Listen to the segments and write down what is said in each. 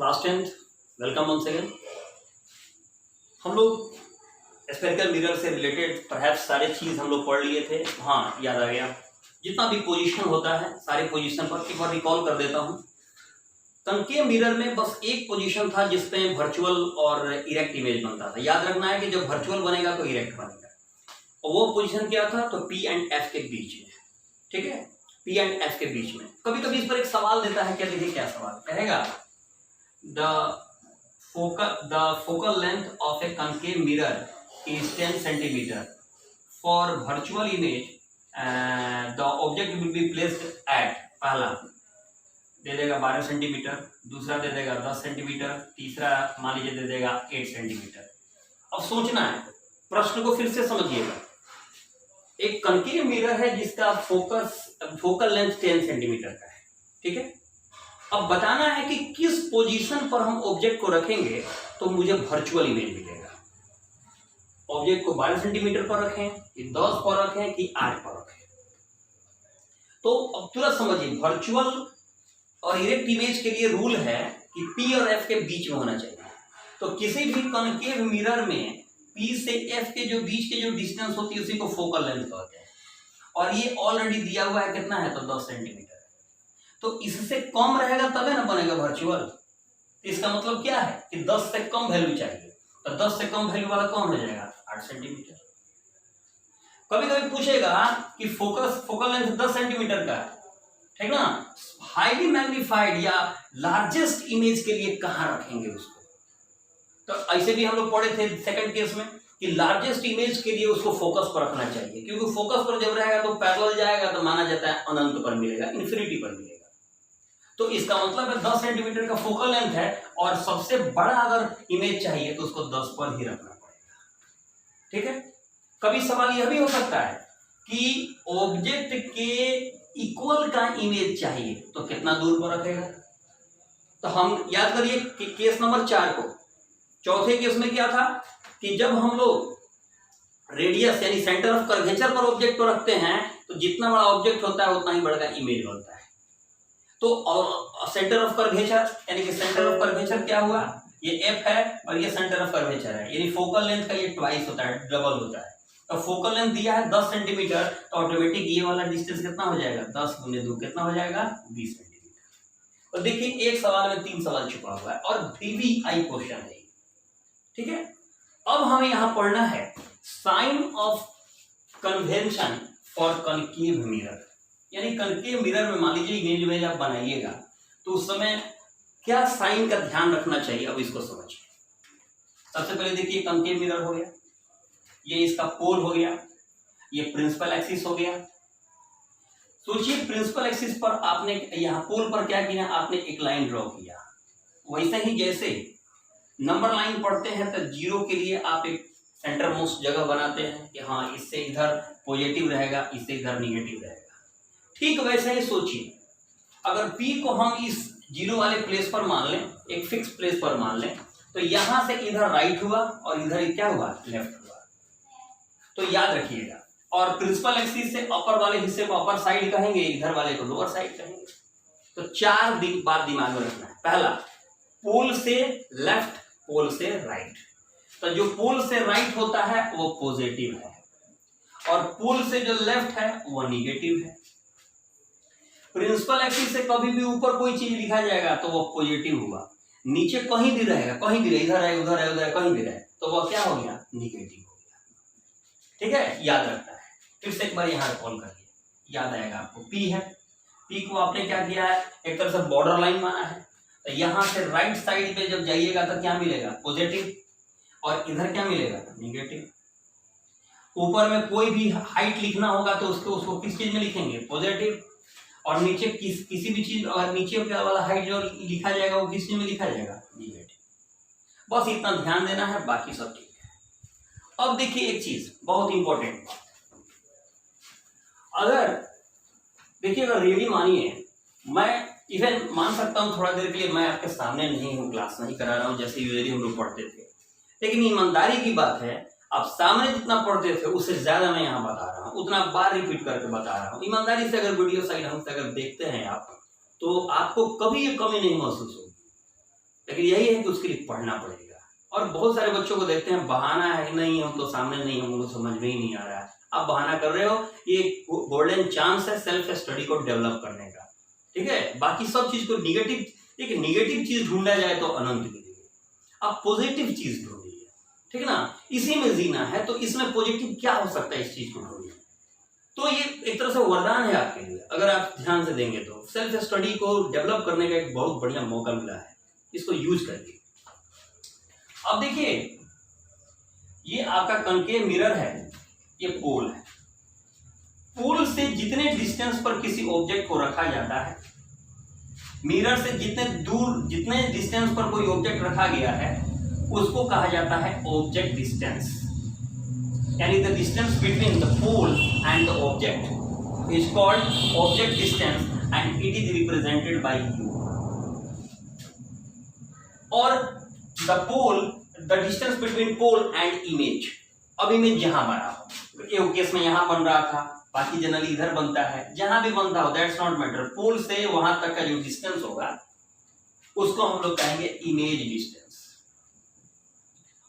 Class 10th welcome once again. हम लोग spherical mirror से रिलेटेड परहैप्स सारे चीज़ हम लोग पढ़ लिए थे। हाँ, याद आ गया। जितना भी पोजीशन होता है सारे पोजीशन पर एक बार रिकॉल कर देता हूँ। कनकेव मिरर में बस एक पोजीशन था जिसमें वर्चुअल और इरेक्ट इमेज बनता था। याद रखना है कि जब वर्चुअल बनेगा तो इरेक्ट बनेगा, और वो पोजीशन क्या था, तो पी एंड एफ के बीच में। ठीक है, पी एंड एफ के बीच में। कभी कभी इस पर एक सवाल देता है, क्या देखिए क्या सवाल कहेगा, the focal length of a concave mirror is 10 centimeter. For virtual image, the object will be placed at, पहला दे देगा 12 सेंटीमीटर, दूसरा दे देगा 10 सेंटीमीटर, तीसरा मान लीजिए दे देगा 8 सेंटीमीटर। अब सोचना है, प्रश्न को फिर से समझिएगा। एक कनकेव मिरर है जिसका फोकल लेंथ 10 सेंटीमीटर का है। ठीक है, अब बताना है कि किस पोजीशन पर हम ऑब्जेक्ट को रखेंगे तो मुझे वर्चुअल इमेज मिलेगा। ऑब्जेक्ट को 12 सेंटीमीटर पर रखें कि 10 पर रखें कि 8 पर रखें। तो अब तुरंत समझिए, वर्चुअल और इरेक्ट इमेज के लिए रूल है कि पी और एफ के बीच में होना चाहिए। तो किसी भी कनकेव मिरर में पी से एफ के जो बीच के जो डिस्टेंस होती है उसी को फोकल लेंथ कहते हैं, और ये ऑलरेडी दिया हुआ है कितना है, तो 10 सेंटीमीटर। तो इससे कम रहेगा तबे ना बनेगा वर्चुअल। इसका मतलब क्या है कि 10 से कम वैल्यू चाहिए, तो 10 से कम वैल्यू वाला कौन हो जाएगा, 8 सेंटीमीटर। कभी कभी पूछेगा कि फोकल लेंथ 10 सेंटीमीटर का है, ठीक ना, हाईली मैग्नीफाइड या लार्जेस्ट इमेज के लिए कहां रखेंगे उसको। तो ऐसे भी हम लोग पढ़े थे सेकंड केस में कि लार्जेस्ट इमेज के लिए उसको फोकस पर रखना चाहिए, क्योंकि फोकस पर जब रहेगा तो पैरेलल जाएगा तो माना जाता है अनंत पर मिलेगा, इन्फिनिटी पर मिलेगा। तो इसका मतलब है 10 सेंटीमीटर का फोकल लेंथ है, और सबसे बड़ा अगर इमेज चाहिए तो उसको 10 पर ही रखना पड़ेगा। ठीक है, कभी सवाल यह भी हो सकता है कि ऑब्जेक्ट के इक्वल का इमेज चाहिए तो कितना दूर पर रखेगा। तो हम याद करिए कि केस नंबर 4 को, चौथे केस में क्या था कि जब हम लोग रेडियस यानी सेंटर ऑफ कर्वेचर पर ऑब्जेक्ट को रखते हैं तो जितना बड़ा ऑब्जेक्ट होता है उतना ही बड़ा इमेज बनता है। तो सेंटर ऑफ कर्वेचर यानी कि सेंटर ऑफ कर्वेचर क्या हुआ, ये एफ है और ये सेंटर ऑफ कर्वेचर है, यानी फोकल लेंथ का ये ट्वाइस होता है, डबल होता है। तो फोकल लेंथ दिया है 10 सेंटीमीटर, तो ऑटोमेटिक ये वाला डिस्टेंस कितना हो जाएगा, 10 गुने 2 कितना हो जाएगा, 20 सेंटीमीटर। और देखिए एक सवाल में 3 सवाल छुपा हुआ है और VVI क्वेश्चन है। ठीक है, अब हमें यहां पढ़ना है sign of convention for concave mirror. यानी कनकेव मिरर में मान लीजिए इमेज आप बनाइएगा तो उस समय क्या साइन का ध्यान रखना चाहिए, अब इसको समझिए। सबसे पहले देखिए कनकेव मिरर हो गया, ये इसका पोल हो गया, ये प्रिंसिपल एक्सिस हो गया। सोचिए प्रिंसिपल एक्सिस पर आपने यहाँ पोल पर क्या किया, आपने एक लाइन ड्रॉ किया। वैसे ही जैसे नंबर लाइन पढ़ते हैं तो 0 के लिए आप एक सेंटर मोस्ट जगह बनाते हैं कि हाँ इससे इधर पॉजिटिव रहेगा, इससे इधर निगेटिव रहेगा। ठीक वैसे ही सोचिए, अगर P को हम इस 0 वाले प्लेस पर मान लें, एक फिक्स प्लेस पर मान लें, तो यहां से इधर राइट हुआ और इधर क्या हुआ, लेफ्ट हुआ। तो याद रखिएगा, और प्रिंसिपल एक्सिस से अपर वाले हिस्से को अपर साइड कहेंगे, इधर वाले को लोअर साइड कहेंगे। तो 4 बात दिमाग में रखना है। पहला, पोल से लेफ्ट, पोल से राइट। तो जो पोल से राइट होता है वो पॉजिटिव है, और पोल से जो लेफ्ट है वो निगेटिव है। प्रिंसिपल एक्सिस से कभी भी ऊपर कोई चीज लिखा जाएगा तो वो पॉजिटिव हुआ, नीचे कहीं भी रहेगा, कहीं भी रहे, इधर है उधर है उधर है, कहीं भी रहे, तो वो क्या हो गया, निगेटिव हो गया। ठीक है, याद रखना है। फिर से एक बार यहाँ कॉल करिए, याद आएगा आपको। P है, P को आपने क्या किया है, एक तरह से बॉर्डर लाइन माना है। तो यहाँ से राइट साइड पे जब जाइएगा तो क्या मिलेगा, पॉजिटिव, और इधर क्या मिलेगा, निगेटिव। ऊपर में कोई भी हाइट लिखना होगा तो उसको किस चीज में लिखेंगे, पॉजिटिव, और नीचे किसी भी चीज, और नीचे वाला हाइट जो लिखा जाएगा वो किस चीज में लिखा जाएगा, निगेटिव। बस इतना ध्यान देना है, बाकी सब ठीक है। अब देखिए एक चीज बहुत इंपॉर्टेंट, अगर देखिए अगर रियली मानिए, मैं इवन मान सकता हूं थोड़ा देर के लिए मैं आपके सामने नहीं हूं, क्लास नहीं करा रहा हूं जैसे यूजुअली हम लोग पढ़ते थे, लेकिन ईमानदारी की बात है आप सामने जितना पढ़ते थे उससे ज्यादा मैं यहाँ बता रहा हूँ, उतना बार रिपीट करके बता रहा हूँ। ईमानदारी से अगर वीडियो साइड हमसे अगर देखते हैं आप, तो आपको कभी ये कमी नहीं महसूस होगी। लेकिन यही है कि उसके लिए पढ़ना पड़ेगा। और बहुत सारे बच्चों को देखते हैं बहाना है नहीं, हम तो सामने नहीं, हमको समझ में ही नहीं आ रहा है। आप बहाना कर रहे हो, ये गोल्डन चांस है सेल्फ स्टडी को डेवलप करने का, ठीक है। बाकी सब चीज को निगेटिव, एक निगेटिव चीज ढूंढा जाए तो अनंत मिलेगी, आप पॉजिटिव चीज ढूंढिए, ठीक है ना। इसी में जीना है तो इसमें पॉजिटिव क्या हो सकता है, इस चीज को ढूंढिए। तो ये एक तरह से वरदान है आपके लिए, अगर आप ध्यान से देंगे तो सेल्फ स्टडी को डेवलप करने का एक बहुत बढ़िया मौका मिला है, इसको यूज करिए। अब देखिए, ये आपका कनकेव मिरर है, ये पोल है। पोल से जितने डिस्टेंस पर किसी ऑब्जेक्ट को रखा जाता है, मिरर से जितने दूर, जितने डिस्टेंस पर कोई ऑब्जेक्ट रखा गया है, उसको कहा जाता है ऑब्जेक्ट डिस्टेंस। यानी the distance between the pole and the object is called object distance and it is represented by U. और the pole, the distance between pole and image, अब इमेज जहां बना हो, एक केस में यहां बन रहा था, बाकी जनरली इधर बनता है, जहां भी बनता हो दैट्स नॉट मैटर। पोल से वहां तक का जो डिस्टेंस होगा उसको हम लोग कहेंगे इमेज डिस्टेंस,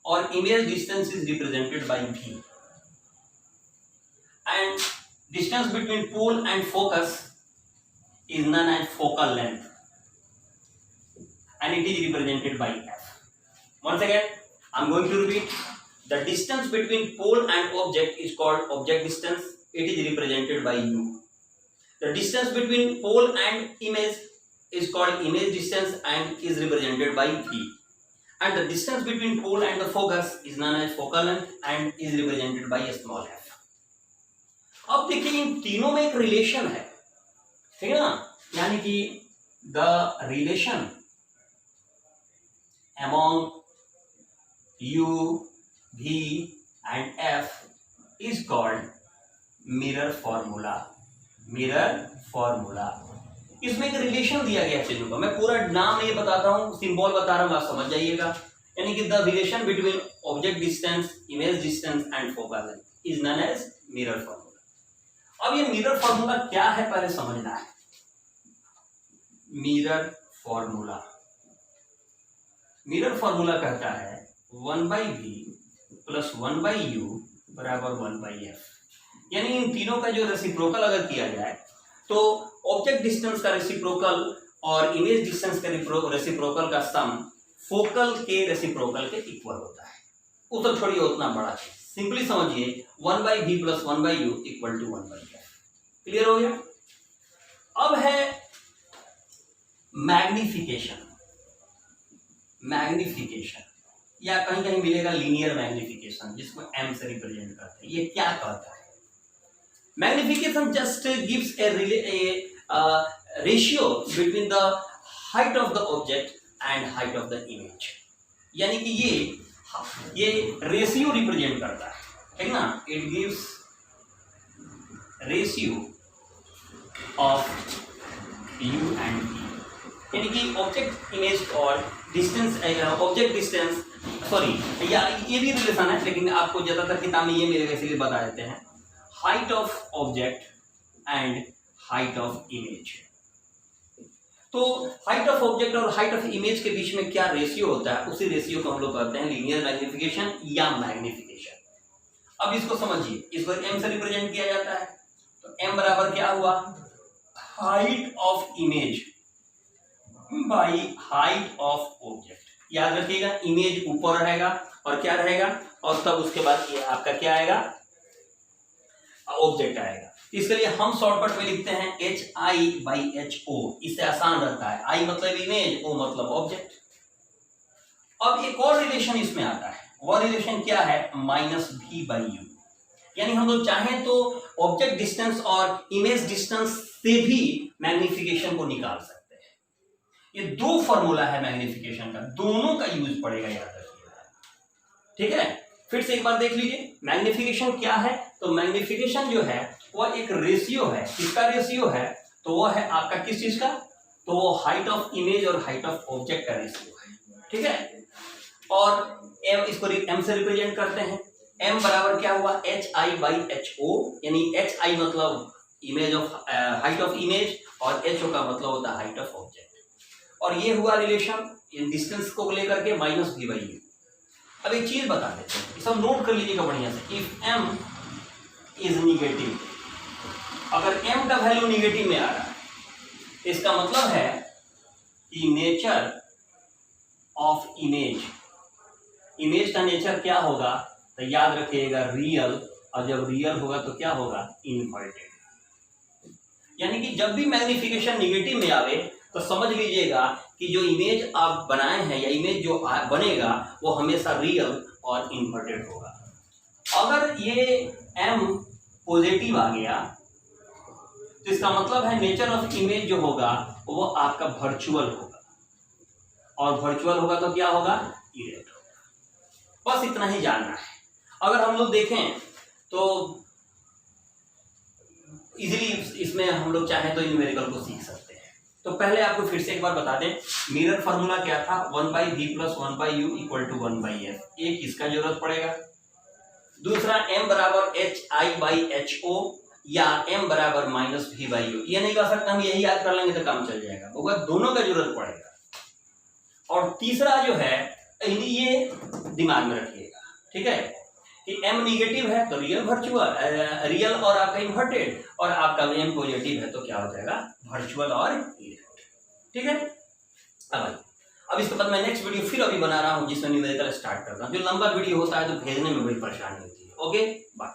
और image distance is represented by v। And distance between pole and focus is known as focal length and it is represented by f. Once again, I am going to repeat. The distance between pole and object is called object distance. It is represented by u. The distance between pole and image is called image distance and is represented by v. And the distance between pole and the focus is known as focal length and is represented by a small f. अब देखिए, इन तीनों में एक relation है, ठीक है ना। यानी कि the relation among u, v and f is called mirror formula. Mirror formula, इसमें एक रिलेशन दिया गया चीजों का, मैं पूरा नाम नहीं बताता हूं, सिंबल बता रहा हूं, आप समझ जाइएगा। यानी कि the relation between object distance, image distance and focal length is known as mirror formula. अब ये मिरर फॉर्मूला क्या है पहले समझना है। मिरर फॉर्मूला, मिरर फॉर्मूला कहता है 1/v प्लस 1/u बराबर 1/f। यानी इन तीनों का जो रेसिप्रोकल अगर किया जाए तो ऑब्जेक्ट डिस्टेंस का रेसिप्रोकल और इमेज डिस्टेंस का रेसिप्रोकल का सम फोकल के रेसिप्रोकल के इक्वल होता है। वो तो छोड़िए उतना बड़ा चीज, सिंपली समझिए 1/v plus 1/u equal to 1/f। Clear हो गया। अब है मैग्निफिकेशन। मैग्निफिकेशन या कहीं कहीं मिलेगा लीनियर मैग्निफिकेशन, जिसको m से रिप्रेजेंट करते हैं। ये क्या कहता है? Magnification just gives A ratio between the height of the object and height of the image. यानी कि ये रेशियो रिप्रेजेंट करता है, ठीक ना। It gives ratio of u and v। यानी कि ऑब्जेक्ट इमेज और डिस्टेंस, ऑब्जेक्ट डिस्टेंस, सॉरी या ये भी रिलेशन है, लेकिन आपको ज्यादातर किताब में ये मिलेगा इसलिए बता देते हैं। Height of object and height of image. तो हाइट ऑफ ऑब्जेक्ट और हाइट ऑफ इमेज के बीच में क्या रेशियो होता है, उसी रेशियो को हम लोग कहते हैं लीनियर मैग्निफिकेशन या मैग्निफिकेशन। अब इसको समझिए, इसको m से रिप्रेजेंट किया जाता है, तो m बराबर क्या हुआ, height of image by height of object. याद रखिएगा, इमेज ऊपर रहेगा और क्या रहेगा, और तब उसके बाद ये आपका क्या आएगा, ऑब्जेक्ट आएगा। इसके लिए हम शॉर्टकट में लिखते हैं HI/HO, इससे आसान रहता है। I मतलब इमेज, O मतलब ऑब्जेक्ट। अब एक और रिलेशन इसमें आता है, वह रिलेशन क्या है, -v/u। यानी हम लोग चाहें तो ऑब्जेक्ट डिस्टेंस और इमेज डिस्टेंस से भी मैग्निफिकेशन को निकाल सकते हैं। ये दो फॉर्मूला है मैग्निफिकेशन का, दोनों का यूज पड़ेगा, याद रखिएगा, ठीक है। फिर से एक बार देख लीजिए, मैग्निफिकेशन क्या है। तो मैग्निफिकेशन जो है वह एक रेशियो है। किसका रेशियो है, तो वह है आपका किस चीज का, तो वो हाइट ऑफ इमेज और हाइट ऑफ ऑब्जेक्ट का रेशियो है, ठीक है। और इसको m से रिप्रेजेंट करते हैं। m बराबर क्या हुआ, HI/HO, यानी HI मतलब image of height of image और HO का मतलब होता है हाइट ऑफ ऑब्जेक्ट। और ये हुआ रिलेशन डिस्टेंस को लेकर के माइनस वी बाई यू। अब एक चीज बता देते हैं, इसे हम नोट कर लीजिएगा बढ़िया से। इफ m इज निगेटिव, अगर m का वैल्यू निगेटिव में आ रहा है, इसका मतलब है कि नेचर ऑफ इमेज, इमेज का नेचर क्या होगा, तो याद रखिएगा रियल, और जब रियल होगा तो क्या होगा, इन्वर्टेड। यानी कि जब भी मैग्निफिकेशन निगेटिव में आवे तो समझ लीजिएगा कि जो इमेज आप बनाए हैं या इमेज जो बनेगा वो हमेशा रियल और इन्वर्टेड होगा। अगर ये m पॉजिटिव आ गया तो इसका मतलब है नेचर ऑफ इमेज जो होगा वो आपका वर्चुअल होगा, और वर्चुअल होगा तो क्या होगा, इरेक्ट होगा। बस इतना ही जानना है। अगर हम लोग देखें तो इजीली इसमें हम लोग चाहें तो न्यूमेरिकल को सीख सकते हैं। तो पहले आपको फिर से एक बार बता दें, मिरर फार्मूला क्या था, 1/v + 1/u = 1/f। एक इसका जरूरत पड़ेगा। दूसरा m बराबर hi/ho या m बराबर -v/u। ये नहीं कर सकता हम, यही याद कर लेंगे तो काम चल जाएगा, होगा दोनों का जरूरत पड़ेगा। और तीसरा जो है ये दिमाग में रखिएगा, ठीक है, कि m निगेटिव है तो रियल वर्चुअल, रियल और आपका इन्वर्टेड, और आपका m पॉजिटिव है तो क्या हो जाएगा, वर्चुअल और इरेक्ट। ठीक है। अब इसके बाद मैं नेक्स्ट वीडियो फिर अभी बना रहा हूँ जिसमें न्यूमेरिकल स्टार्ट कर रहा हूँ। जो लंबा वीडियो होता है तो भेजने में बड़ी परेशानी होती है। Okay, bye.